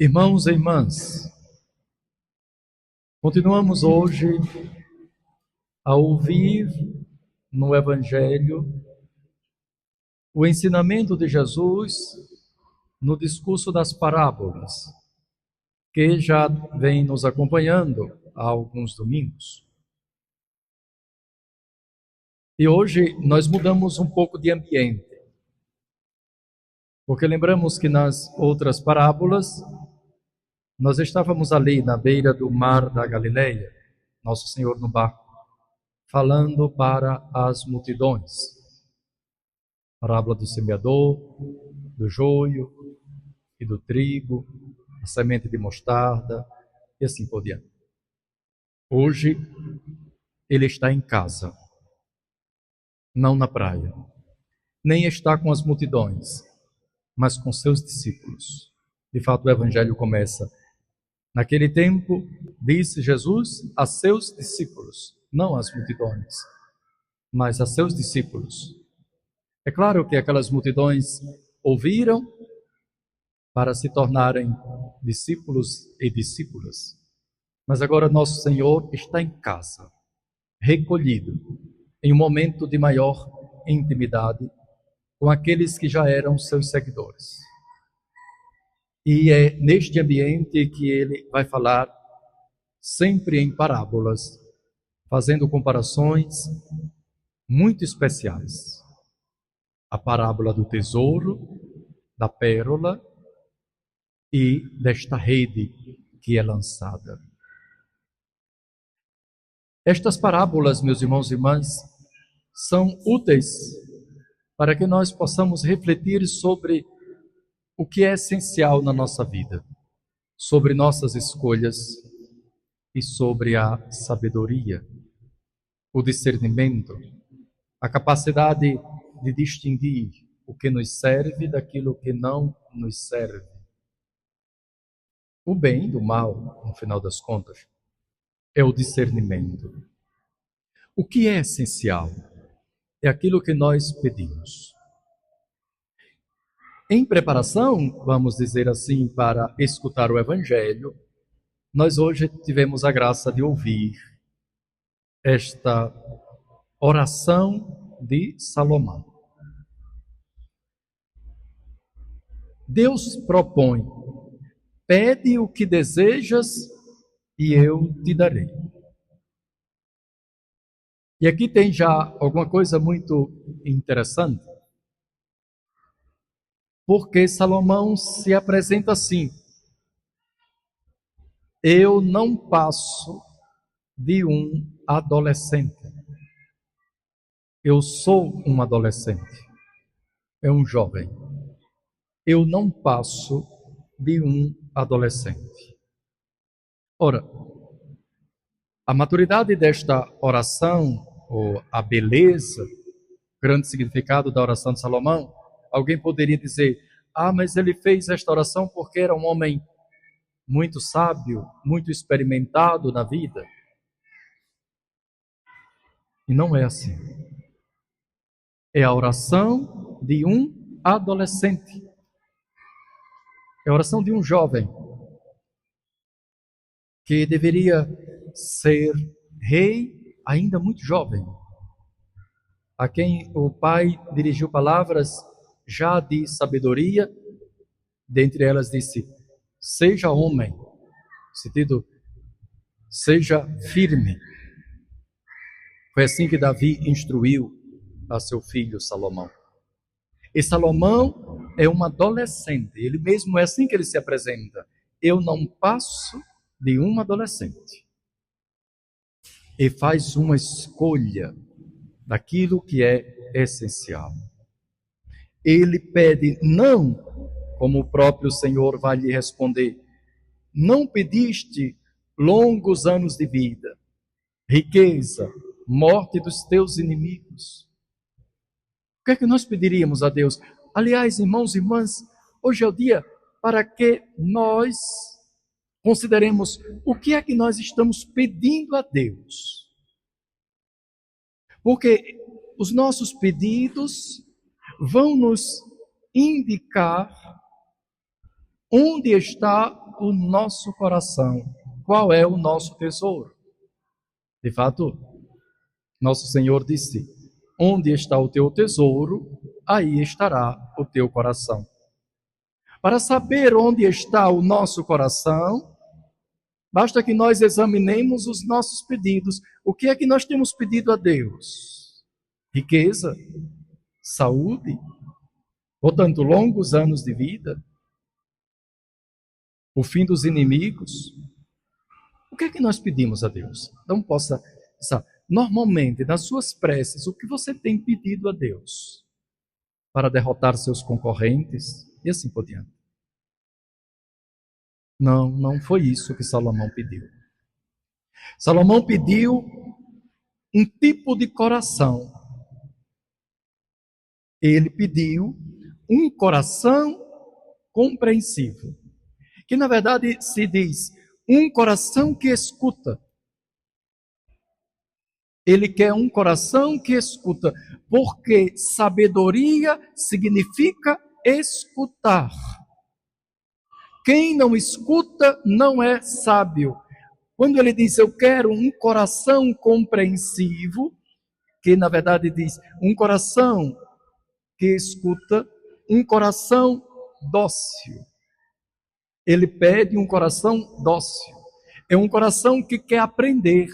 Irmãos e irmãs, continuamos hoje a ouvir no Evangelho o ensinamento de Jesus no discurso das parábolas, que já vem nos acompanhando há alguns domingos. E hoje nós mudamos um pouco de ambiente, porque lembramos que nas outras parábolas nós estávamos ali na beira do mar da Galileia, Nosso Senhor no barco, falando para as multidões. Parábola do semeador, do joio e do trigo, a semente de mostarda e assim por diante. Hoje ele está em casa, não na praia, nem está com as multidões, mas com seus discípulos. De fato, o Evangelho começa: naquele tempo, disse Jesus a seus discípulos, não às multidões, mas a seus discípulos. É claro que aquelas multidões ouviram para se tornarem discípulos e discípulas, mas agora nosso Senhor está em casa, recolhido, em um momento de maior intimidade com aqueles que já eram seus seguidores. E é neste ambiente que ele vai falar sempre em parábolas, fazendo comparações muito especiais. A parábola do tesouro, da pérola e desta rede que é lançada. Estas parábolas, meus irmãos e irmãs, são úteis para que nós possamos refletir sobre o que é essencial na nossa vida, sobre nossas escolhas e sobre a sabedoria, o discernimento, a capacidade de distinguir o que nos serve daquilo que não nos serve. O bem do mal, no final das contas, é o discernimento. O que é essencial é aquilo que nós pedimos. Em preparação, vamos dizer assim, para escutar o Evangelho, nós hoje tivemos a graça de ouvir esta oração de Salomão. Deus propõe: pede o que desejas e eu te darei. E aqui tem já alguma coisa muito interessante, porque Salomão se apresenta assim: eu não passo de um adolescente. Eu sou um adolescente, é um jovem. Eu não passo de um adolescente. Ora, a maturidade desta oração, ou a beleza, grande significado da oração de Salomão, alguém poderia dizer: mas ele fez esta oração porque era um homem muito sábio, muito experimentado na vida. E não é assim. É a oração de um adolescente. É a oração de um jovem que deveria ser rei ainda muito jovem, a quem o pai dirigiu palavras já de sabedoria, dentre elas disse: seja homem, no sentido, seja firme. Foi assim que Davi instruiu a seu filho Salomão. E Salomão é um adolescente, ele mesmo é assim que ele se apresenta: eu não passo de um adolescente. E faz uma escolha daquilo que é essencial. Ele pede não, como o próprio Senhor vai lhe responder: não pediste longos anos de vida, riqueza, morte dos teus inimigos. O que é que nós pediríamos a Deus? Aliás, irmãos e irmãs, hoje é o dia para que nós consideremos o que é que nós estamos pedindo a Deus. Porque os nossos pedidos vão nos indicar onde está o nosso coração, qual é o nosso tesouro. De fato, nosso Senhor disse: onde está o teu tesouro, aí estará o teu coração. Para saber onde está o nosso coração, basta que nós examinemos os nossos pedidos. O que é que nós temos pedido a Deus? Riqueza? Saúde? Portanto, longos anos de vida? O fim dos inimigos? O que é que nós pedimos a Deus? Não possa pensar. Normalmente, nas suas preces, o que você tem pedido a Deus? Para derrotar seus concorrentes e assim por diante. Não foi isso que Salomão pediu. Salomão pediu um tipo de coração. Ele pediu um coração compreensivo, que na verdade se diz um coração que escuta. Ele quer um coração que escuta, porque sabedoria significa escutar. Quem não escuta não é sábio. Quando ele diz, eu quero um coração compreensivo, que na verdade diz, um coração que escuta, um coração dócil. Ele pede um coração dócil. É um coração que quer aprender.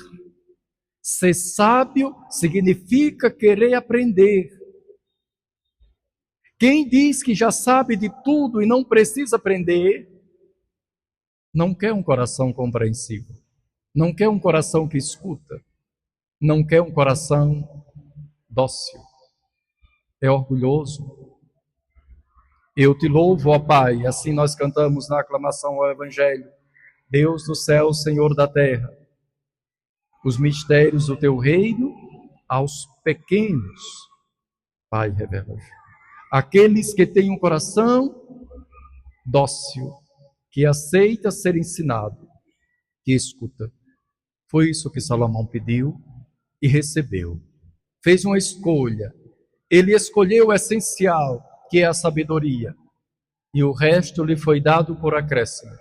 Ser sábio significa querer aprender. Quem diz que já sabe de tudo e não precisa aprender, não quer um coração compreensivo. Não quer um coração que escuta. Não quer um coração dócil. É orgulhoso. Eu te louvo, ó Pai, assim nós cantamos na aclamação ao Evangelho. Deus do céu, Senhor da terra, os mistérios do teu reino aos pequenos, Pai, revela. Aqueles que têm um coração dócil, que aceita ser ensinado, que escuta. Foi isso que Salomão pediu e recebeu. Fez uma escolha. Ele escolheu o essencial, que é a sabedoria, e o resto lhe foi dado por acréscimo.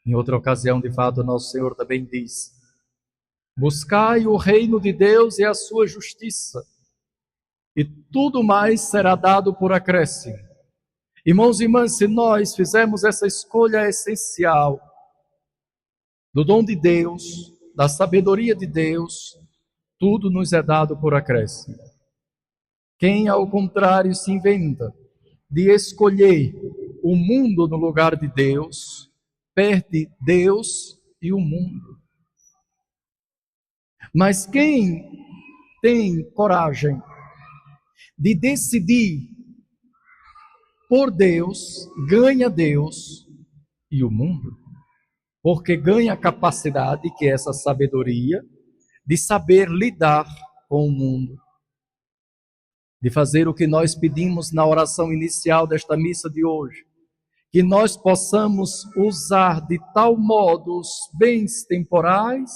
Em outra ocasião, de fato, nosso Senhor também diz: buscai o reino de Deus e a sua justiça, e tudo mais será dado por acréscimo. Irmãos e irmãs, se nós fizermos essa escolha essencial do dom de Deus, da sabedoria de Deus, tudo nos é dado por acréscimo. Quem, ao contrário, se inventa de escolher o mundo no lugar de Deus, perde Deus e o mundo. Mas quem tem coragem de decidir por Deus, ganha Deus e o mundo, porque ganha a capacidade, que é essa sabedoria, de saber lidar com o mundo, de fazer o que nós pedimos na oração inicial desta missa de hoje, que nós possamos usar de tal modo os bens temporais,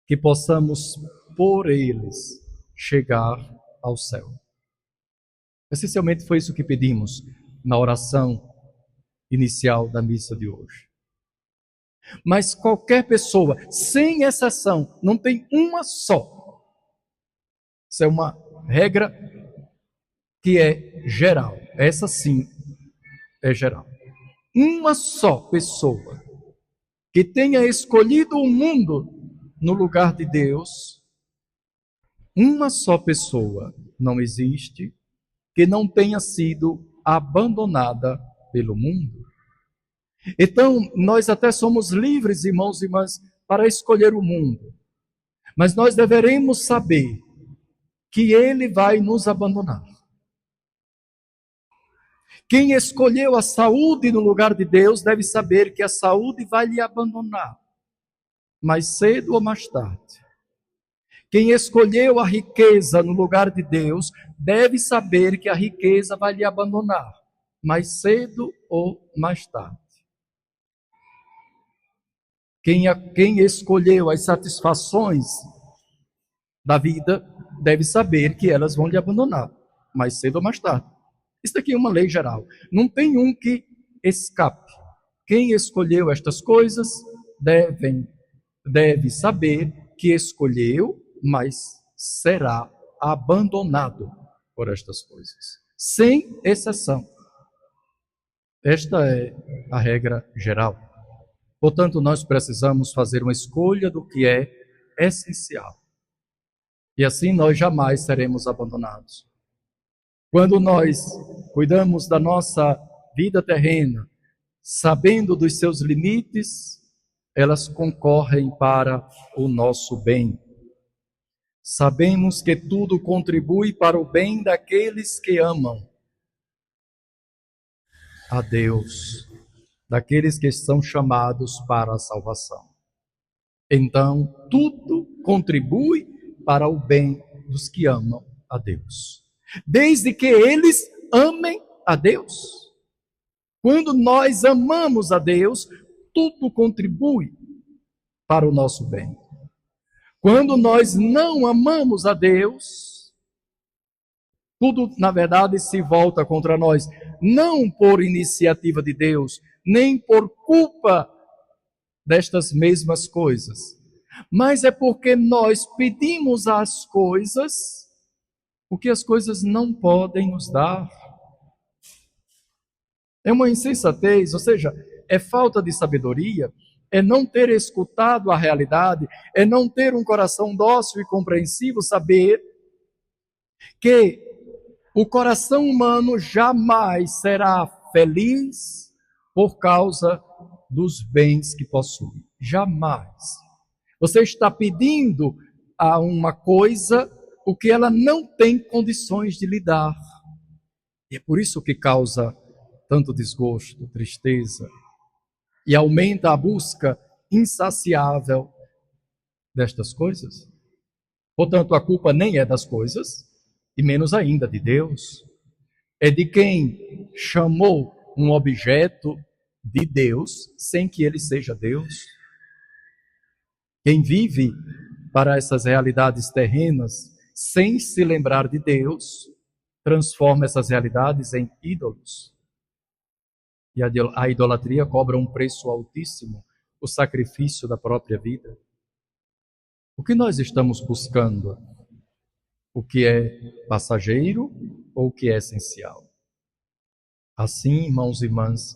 que possamos, por eles, chegar ao céu. Essencialmente foi isso que pedimos na oração inicial da missa de hoje. Mas qualquer pessoa, sem exceção, não tem uma só. Isso é uma regra que é geral. Essa sim é geral. Uma só pessoa que tenha escolhido o mundo no lugar de Deus, uma só pessoa não existe que não tenha sido abandonada pelo mundo. Então, nós até somos livres, irmãos e irmãs, para escolher o mundo. Mas nós deveremos saber que ele vai nos abandonar. Quem escolheu a saúde no lugar de Deus deve saber que a saúde vai lhe abandonar, mais cedo ou mais tarde. Quem escolheu a riqueza no lugar de Deus deve saber que a riqueza vai lhe abandonar, mais cedo ou mais tarde. Quem escolheu as satisfações da vida deve saber que elas vão lhe abandonar, mais cedo ou mais tarde. Isso aqui é uma lei geral. Não tem um que escape. Quem escolheu estas coisas deve saber que escolheu, mas será abandonado por estas coisas, sem exceção. Esta é a regra geral. Portanto, nós precisamos fazer uma escolha do que é essencial. E assim nós jamais seremos abandonados. Quando nós cuidamos da nossa vida terrena, sabendo dos seus limites, elas concorrem para o nosso bem. Sabemos que tudo contribui para o bem daqueles que amam a Deus, daqueles que são chamados para a salvação. Então, tudo contribui para o bem dos que amam a Deus, desde que eles amem a Deus. Quando nós amamos a Deus, tudo contribui para o nosso bem. Quando nós não amamos a Deus, tudo, na verdade, se volta contra nós, não por iniciativa de Deus, nem por culpa destas mesmas coisas, mas é porque nós pedimos às coisas o que as coisas não podem nos dar. É uma insensatez, ou seja, é falta de sabedoria, é não ter escutado a realidade, é não ter um coração dócil e compreensivo, saber que o coração humano jamais será feliz por causa dos bens que possui. Jamais. Você está pedindo a uma coisa o que ela não tem condições de lhe dar. E é por isso que causa tanto desgosto, tristeza, e aumenta a busca insaciável destas coisas. Portanto, a culpa nem é das coisas, e menos ainda de Deus. É de quem chamou um objeto de Deus sem que ele seja Deus. Quem vive para essas realidades terrenas sem se lembrar de Deus, transforma essas realidades em ídolos. E a idolatria cobra um preço altíssimo, o sacrifício da própria vida. O que nós estamos buscando? O que é passageiro ou o que é essencial? Assim, irmãos e irmãs,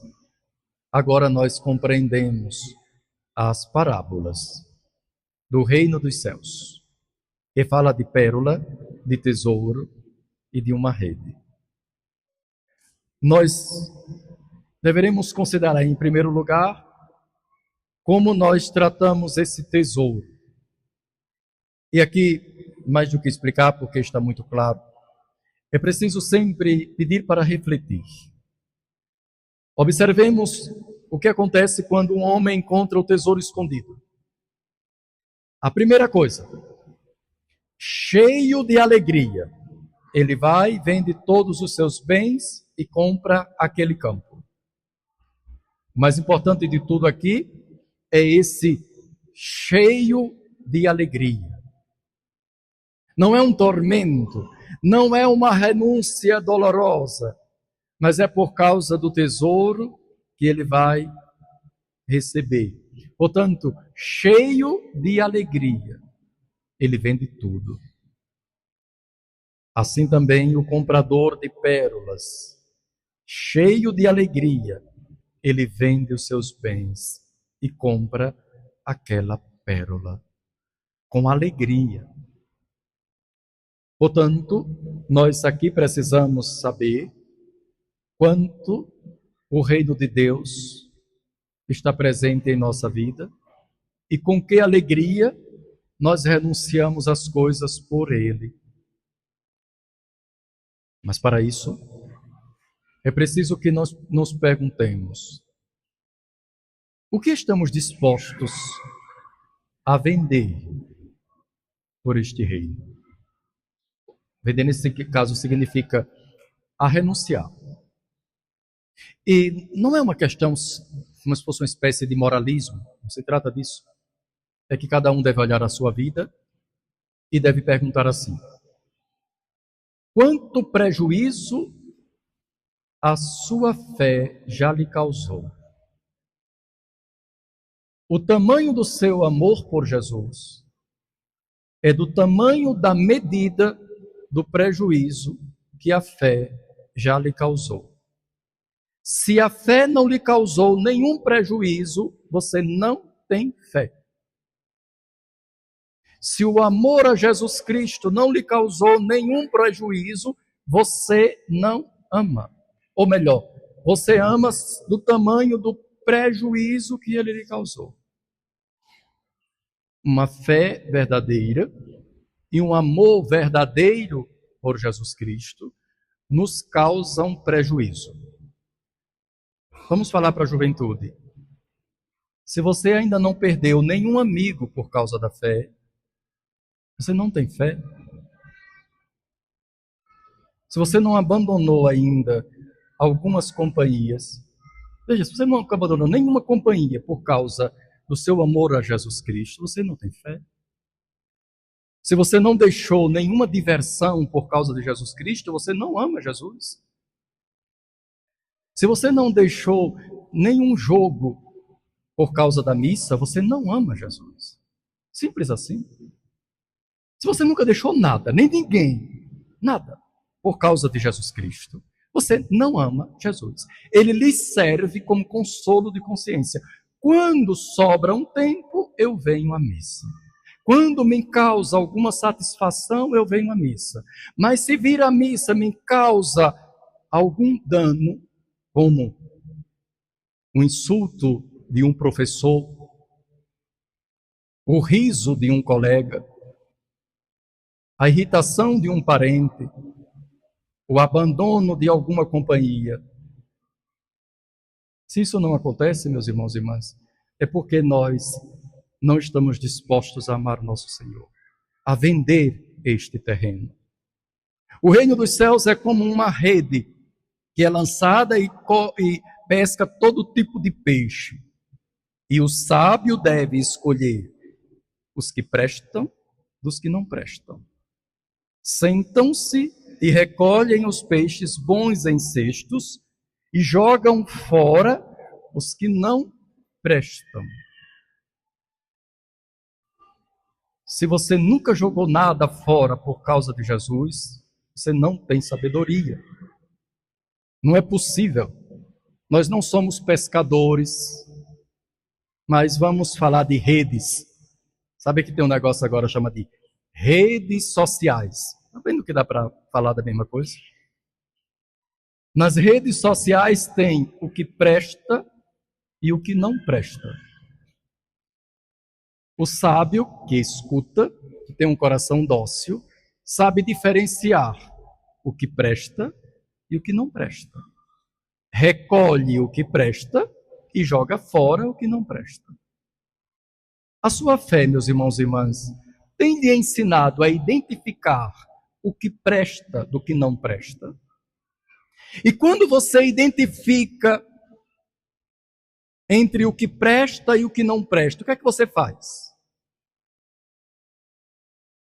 agora nós compreendemos as parábolas do reino dos céus, que fala de pérola, de tesouro e de uma rede. Nós deveremos considerar, em primeiro lugar, como nós tratamos esse tesouro. E aqui, mais do que explicar, porque está muito claro, é preciso sempre pedir para refletir. Observemos o que acontece quando um homem encontra o tesouro escondido. A primeira coisa, cheio de alegria, ele vai, vende todos os seus bens e compra aquele campo. O mais importante de tudo aqui é esse cheio de alegria. Não é um tormento, não é uma renúncia dolorosa, mas é por causa do tesouro que ele vai receber. Portanto, cheio de alegria, ele vende tudo. Assim também o comprador de pérolas, cheio de alegria, ele vende os seus bens e compra aquela pérola com alegria. Portanto, nós aqui precisamos saber quanto o reino de Deus está presente em nossa vida e com que alegria nós renunciamos às coisas por ele. Mas para isso, é preciso que nós nos perguntemos: o que estamos dispostos a vender por este reino? Vender nesse caso significa a renunciar. E não é uma questão como se fosse uma espécie de moralismo, não se trata disso. É que cada um deve olhar a sua vida e deve perguntar assim: quanto prejuízo a sua fé já lhe causou? O tamanho do seu amor por Jesus é do tamanho da medida do prejuízo que a fé já lhe causou. Se a fé não lhe causou nenhum prejuízo, você não tem fé. Se o amor a Jesus Cristo não lhe causou nenhum prejuízo, você não ama. Ou melhor, você ama do tamanho do prejuízo que ele lhe causou. Uma fé verdadeira e um amor verdadeiro por Jesus Cristo nos causam prejuízo. Vamos falar para a juventude. Se você ainda não perdeu nenhum amigo por causa da fé, você não tem fé. Se você não abandonou ainda algumas companhias, veja, se você não abandonou nenhuma companhia por causa do seu amor a Jesus Cristo, você não tem fé. Se você não deixou nenhuma diversão por causa de Jesus Cristo, você não ama Jesus. Se você não deixou nenhum jogo por causa da missa, você não ama Jesus. Simples assim. Se você nunca deixou nada, nem ninguém, nada, por causa de Jesus Cristo, você não ama Jesus. Ele lhe serve como consolo de consciência. Quando sobra um tempo, eu venho à missa. Quando me causa alguma satisfação, eu venho à missa. Mas se vir à missa me causa algum dano, como o insulto de um professor, o riso de um colega, a irritação de um parente, o abandono de alguma companhia. Se isso não acontece, meus irmãos e irmãs, é porque nós não estamos dispostos a amar nosso Senhor, a vender este terreno. O reino dos céus é como uma rede que é lançada e pesca todo tipo de peixe. E o sábio deve escolher os que prestam dos que não prestam. Sentam-se e recolhem os peixes bons em cestos e jogam fora os que não prestam. Se você nunca jogou nada fora por causa de Jesus, você não tem sabedoria. Não é possível. Nós não somos pescadores, mas vamos falar de redes. Sabe que tem um negócio agora chama de redes sociais. Está vendo que dá para falar da mesma coisa? Nas redes sociais tem o que presta e o que não presta. O sábio, que escuta, que tem um coração dócil, sabe diferenciar o que presta e o que não presta. Recolhe o que presta e joga fora o que não presta. A sua fé, meus irmãos e irmãs, tem lhe ensinado a identificar o que presta do que não presta. E quando você identifica entre o que presta e o que não presta, o que é que você faz?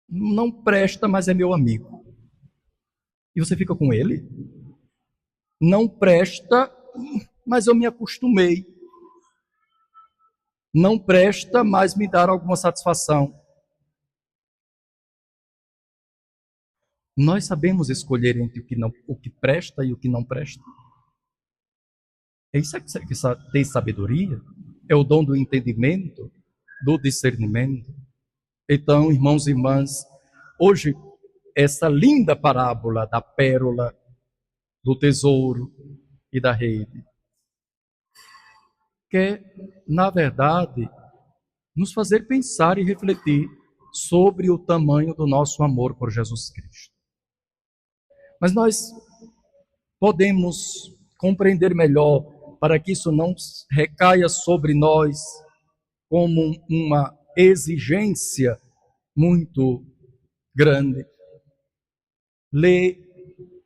Não presta, mas é meu amigo. E você fica com ele? Não presta, mas eu me acostumei. Não presta, mas me dá alguma satisfação. Nós sabemos escolher entre o que presta e o que não presta. É isso que tem sabedoria? É o dom do entendimento, do discernimento. Então, irmãos e irmãs, hoje, essa linda parábola da pérola, do tesouro e da rede, quer, na verdade, nos fazer pensar e refletir sobre o tamanho do nosso amor por Jesus Cristo. Mas nós podemos compreender melhor, para que isso não recaia sobre nós como uma exigência muito grande. Ler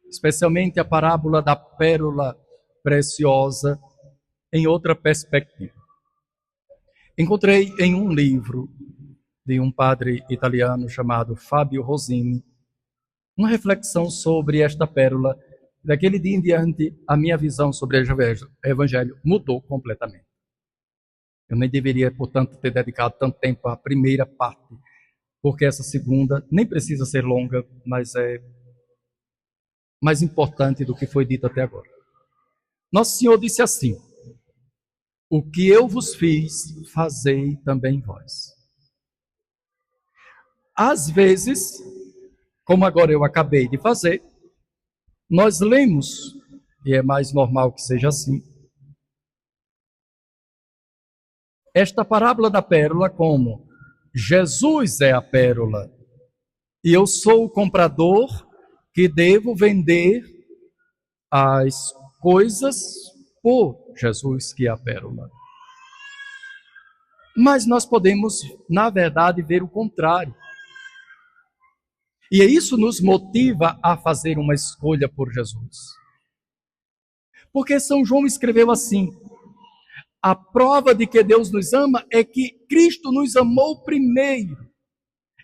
especialmente a parábola da pérola preciosa em outra perspectiva. Encontrei em um livro de um padre italiano chamado Fábio Rosini uma reflexão sobre esta pérola. Daquele dia em diante, a minha visão sobre o Evangelho mudou completamente. Eu nem deveria, portanto, ter dedicado tanto tempo à primeira parte, porque essa segunda nem precisa ser longa, mas é mais importante do que foi dito até agora. Nosso Senhor disse assim: o que eu vos fiz, fazei também vós. Às vezes, como agora eu acabei de fazer, nós lemos, e é mais normal que seja assim, esta parábola da pérola como Jesus é a pérola e eu sou o comprador que devo vender as coisas por Jesus, que é a pérola. Mas nós podemos, na verdade, ver o contrário. E isso nos motiva a fazer uma escolha por Jesus. Porque São João escreveu assim: a prova de que Deus nos ama é que Cristo nos amou primeiro.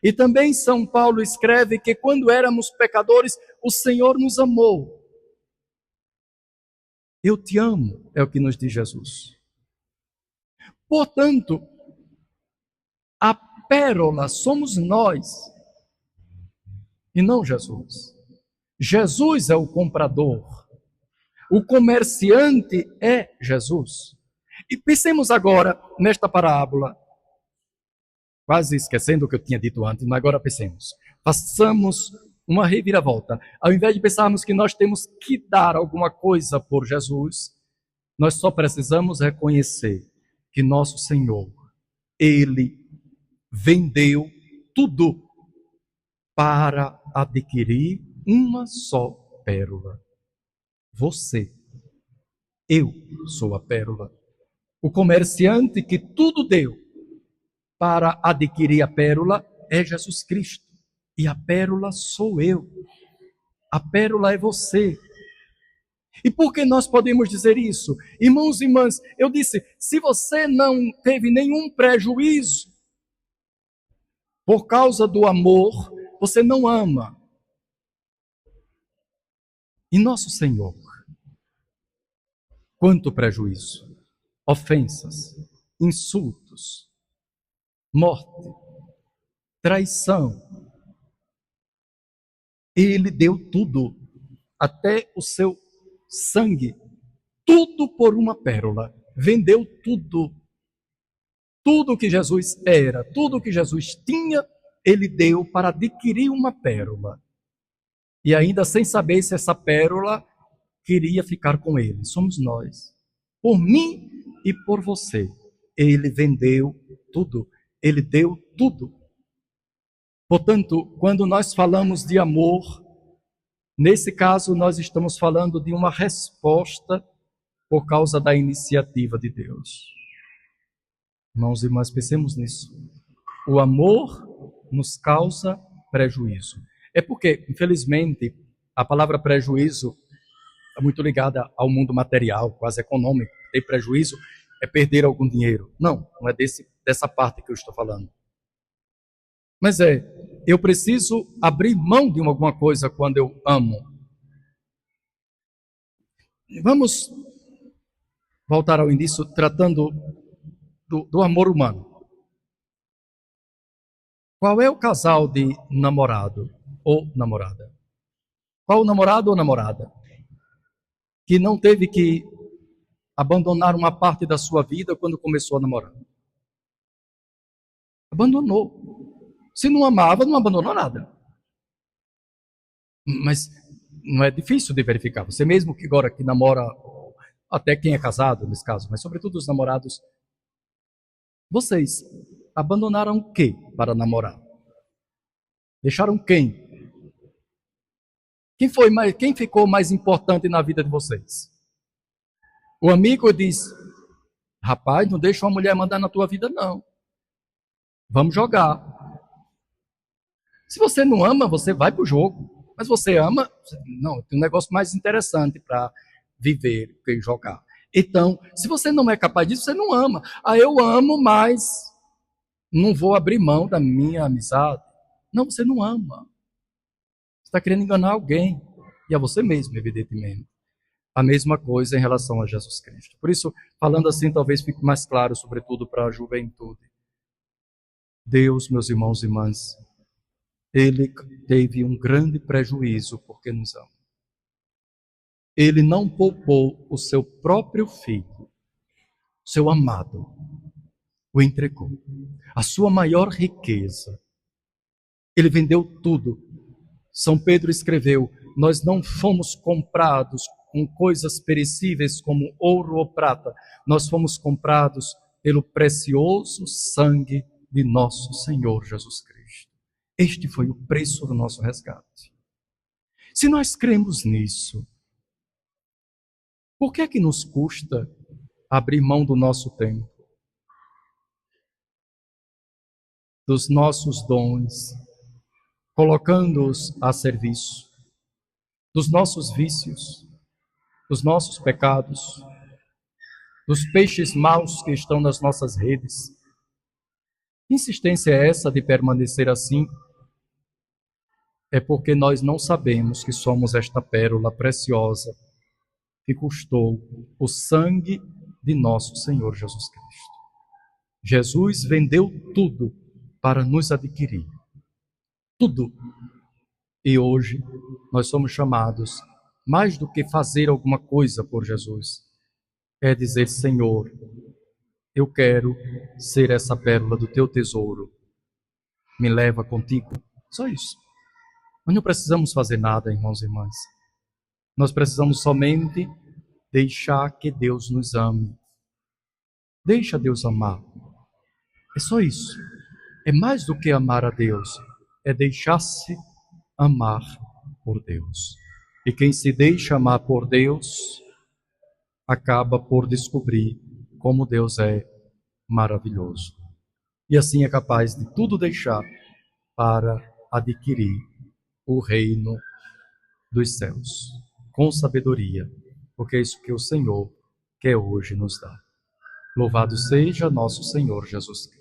E também São Paulo escreve que quando éramos pecadores, o Senhor nos amou. Eu te amo, é o que nos diz Jesus. Portanto, a pérola somos nós, e não Jesus. Jesus é o comprador. O comerciante é Jesus. E pensemos agora nesta parábola, quase esquecendo o que eu tinha dito antes, mas agora pensemos. Façamos uma reviravolta. Ao invés de pensarmos que nós temos que dar alguma coisa por Jesus, nós só precisamos reconhecer que nosso Senhor, Ele vendeu tudo para adquirir uma só pérola. Você. Eu sou a pérola. O comerciante que tudo deu para adquirir a pérola é Jesus Cristo. E a pérola sou eu. A pérola é você. E por que nós podemos dizer isso? Irmãos e irmãs, eu disse, se você não teve nenhum prejuízo por causa do amor, você não ama. E nosso Senhor, quanto prejuízo, ofensas, insultos, morte, traição. Ele deu tudo, até o seu sangue, tudo por uma pérola. Vendeu tudo. Tudo que Jesus era, tudo que Jesus tinha, ele deu para adquirir uma pérola. E ainda sem saber se essa pérola queria ficar com ele. Somos nós. Por mim e por você. Ele vendeu tudo. Ele deu tudo. Portanto, quando nós falamos de amor, nesse caso nós estamos falando de uma resposta por causa da iniciativa de Deus. Irmãos e irmãs, pensemos nisso. O amor nos causa prejuízo. É porque, infelizmente, a palavra prejuízo é muito ligada ao mundo material, quase econômico. Ter prejuízo é perder algum dinheiro. Não, não é dessa parte que eu estou falando. Mas eu preciso abrir mão de alguma coisa quando eu amo. Vamos voltar ao início, tratando do amor humano. Qual é o casal de namorado ou namorada? Qual o namorado ou namorada que não teve que abandonar uma parte da sua vida quando começou a namorar? Abandonou. Se não amava, não abandonou nada. Mas não é difícil de verificar. Você mesmo que agora que namora, até quem é casado nesse caso, mas sobretudo os namorados, vocês abandonaram o que para namorar? Deixaram quem? Quem ficou mais importante na vida de vocês? O amigo diz: rapaz, não deixa uma mulher mandar na tua vida, não. Vamos jogar. Se você não ama, você vai para o jogo. Mas você ama, não, tem um negócio mais interessante para viver que jogar. Então, se você não é capaz disso, você não ama. Ah, eu amo, mas não vou abrir mão da minha amizade. Não, você não ama. Você está querendo enganar alguém. E a você mesmo, evidentemente. A mesma coisa em relação a Jesus Cristo. Por isso, falando assim, talvez fique mais claro, sobretudo para a juventude. Deus, meus irmãos e irmãs, Ele teve um grande prejuízo porque nos ama. Ele não poupou o seu próprio filho, seu amado, o entregou. A sua maior riqueza. Ele vendeu tudo. São Pedro escreveu: nós não fomos comprados com coisas perecíveis como ouro ou prata. Nós fomos comprados pelo precioso sangue de nosso Senhor Jesus Cristo. Este foi o preço do nosso resgate. Se nós cremos nisso, por que é que nos custa abrir mão do nosso tempo, dos nossos dons, colocando-os a serviço, dos nossos vícios, dos nossos pecados, dos peixes maus que estão nas nossas redes? Que insistência é essa de permanecer assim? É porque nós não sabemos que somos esta pérola preciosa que custou o sangue de nosso Senhor Jesus Cristo. Jesus vendeu tudo para nos adquirir. Tudo. E hoje nós somos chamados, mais do que fazer alguma coisa por Jesus, é dizer: Senhor, eu quero ser essa pérola do teu tesouro. Me leva contigo. Só isso. Nós não precisamos fazer nada, irmãos e irmãs. Nós precisamos somente deixar que Deus nos ame. Deixa Deus amar. É só isso. É mais do que amar a Deus. É deixar-se amar por Deus. E quem se deixa amar por Deus, acaba por descobrir como Deus é maravilhoso. E assim é capaz de tudo deixar para adquirir o reino dos céus, com sabedoria, porque é isso que o Senhor quer hoje nos dar. Louvado seja nosso Senhor Jesus Cristo.